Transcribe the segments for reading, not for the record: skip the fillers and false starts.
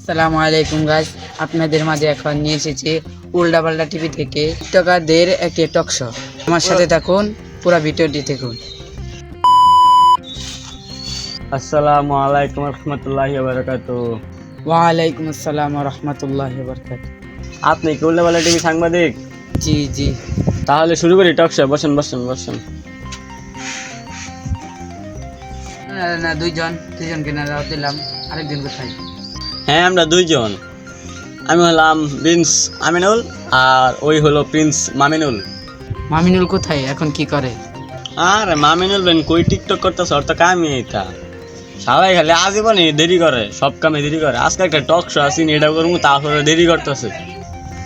আসসালামু আলাইকুম গাইস, আপনাদের মাঝে এখন নিয়ে এসেছি উল্টাপাল্টা টিভি থেকে টিকটকারদের একটি টক শো। আমার সাথে থাকুন, পুরো ভিডিওটি দেখুন। আসসালামু আলাইকুম রহমতুল্লাহি ওয়া বারাকাতুহু। ওয়ালাইকুম আসসালাম ওয়া রাহমাতুল্লাহি ওয়া বারাকাতুহু। আপনি কি উল্টাপাল্টা টিভি সাংবাদিক? জি জি। তাহলে শুরু করি টক শো। বসেন বসেন বসেন। না দুইজনকে না দাওয়াত দিলাম, আরেকজন কোথায়? হ্যাঁ, আমরা দুইজন। আমি হলাম প্রিন্স আমিনুল আর ওই হলো প্রিন্স মামিনুল। মামিনুল কোথায়, এখন কি করে? আরে মামিনুল বেন কই টিকটক করতেছে, ওর তো কামই এইটা। সবাই খালি আজীবনে দেরি করে, সব কামে দেরি করে। আজকে একটা টক শো আসিনি, এটা করবো তারপরে দেরি করতেছে।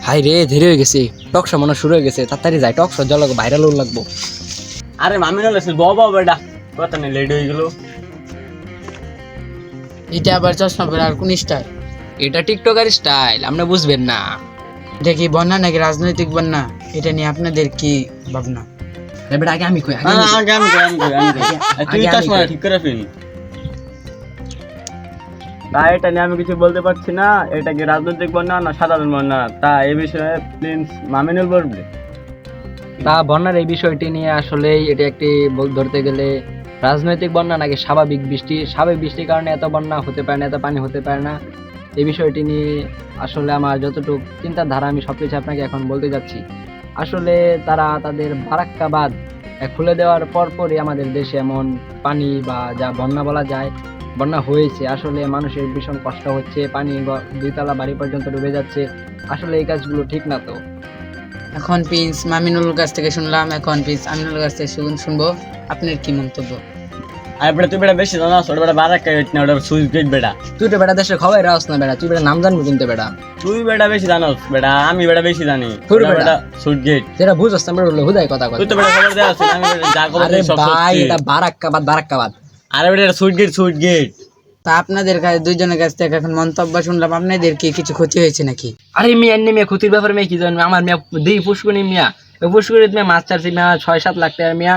হাই রে, দেরি হয়ে গেছে, টক শো মনে শুরু হয়ে গেছে, তাড়াতাড়ি যাই, টক শো জল ভাইরাল লাগবো। আরে মামিনুল এসে বাবা বেটা কথা নেই, লেট হয়ে গেল। এটা আবার চশমা পরে আর কোন স্টাইল? এটা টিকটকার স্টাইল, আপনি বুঝবেন না। এটা কি বন্যা নাকি রাজনৈতিক বন্যা? এটা নিয়ে আপনাদের কি ভাবনা? বেটা আগে আমি কই, তুই চশমা ঠিক করে ফেল। তা এটা নিয়ে আমি কিছু বলতে পারছি না। এটা কি রাজনৈতিক বন্যা না সাধারণ বন্যা, তা এই বিষয়ে প্রিন্স মামিনুল বলবে। তা বন্যার এই বিষয়টি নিয়ে আসলেই এটা একটি ধরতে গেলে রাজনৈতিক বন্যা নাকি স্বাভাবিক বৃষ্টি। স্বাভাবিক বৃষ্টির কারণে এত বন্যা হতে পারে না, এত পানি হতে পারে না। এই বিষয়টি নিয়ে আসলে আমার যতটুকু চিন্তাধারা আমি সবকিছু আপনাকে এখন বলতে যাচ্ছি। আসলে তারা তাদের বারাক্কা বাঁধ খুলে দেওয়ার পরপরই আমাদের দেশে এমন পানি বা যা বন্যা বলা যায়, বন্যা হয়েছে। আসলে মানুষের ভীষণ কষ্ট হচ্ছে, পানি দুইতলা বাড়ি পর্যন্ত ডুবে যাচ্ছে। আসলে এই কাজগুলো ঠিক না। তো এখন প্রিন্স মামিনুল কাছ থেকে শুনলাম, এখন প্রিন্স আমিনুল কাছ থেকে শুনবো আপনার কি মন্তব্য। আর বেটা তুই বেটা বেশি জানাস, ওটা বেটা বারাক্কা গেট না, ওটা সুইচ গেট বেটা। তুই তো বেটা দেশের খবর রাস না বেটা, তুই বেটা নাম জানবো কিন্তু বেটা। তুই বেটা বেশি জানাস বেটা, আমি বেটা বেশি জানি। ফুল বেটা। বেটা সুইচ গেট। যেটা বুঝছ না বেটা, হুদাই কথা কথা। তুই তো বেটা খবর দেওয়া আছে, আমি বেটা যা খবর আরে দেই সব ভাই, সত্যি। এটা বারাক্কাবাদ বারাক্কাবাদ। আরে বেটা এটা সুইচ গেট সুইচ গেট। তা আপনাদের কাছে দুইজনের কাছ থেকে এখন মন্তব্য শুনলাম, আপনাদের কি কিছু ক্ষতি হয়েছে নাকি? আরে মিয়া এমনি মিয়া ক্ষতির ব্যাপারে মেয়ে কি জানবে? আমার মেয়া দেই পুষ্করিনী মিয়া, ওই পুষ্করিত মেয়া মাছ চারছি মিয়া 6-7 লাখ টাকার মিয়া,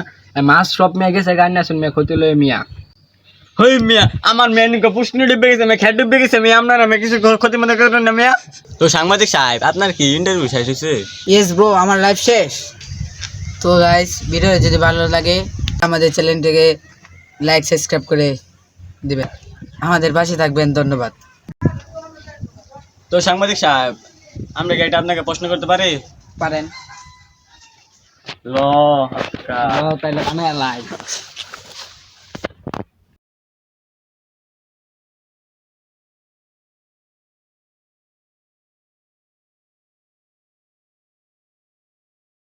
মাছ সব মেয়া গেছে গাড়ি আসুন মিয়া, ক্ষতি লয়ে মিয়া। হই মিয়া আমার মেনুকে পুষ্টি ডুবে গেছে, মেয়ে খেট ডুবে গেছে মিয়া, আপনার আমি কিছু ক্ষতি মনে করবেন না মিয়া। তো সাংবাদিক সাহেব, আপনার কি ইন্টারভিউ শেষ হয়েছে? ইয়েস ব্রো, আমার লাইফ শেষ। তো গাইস, ভিডিও যদি ভালো লাগে আমাদের চ্যানেলটিকে লাইক সাবস্ক্রাইব করে দিবেন, আমাদের পাশে থাকবেন। ধন্যবাদ। তো সাংবাদিক সাহেব, আমরা কি এটা আপনাকে প্রশ্ন করতে পারি? পারেন। ল আজকা তাইলে লাইক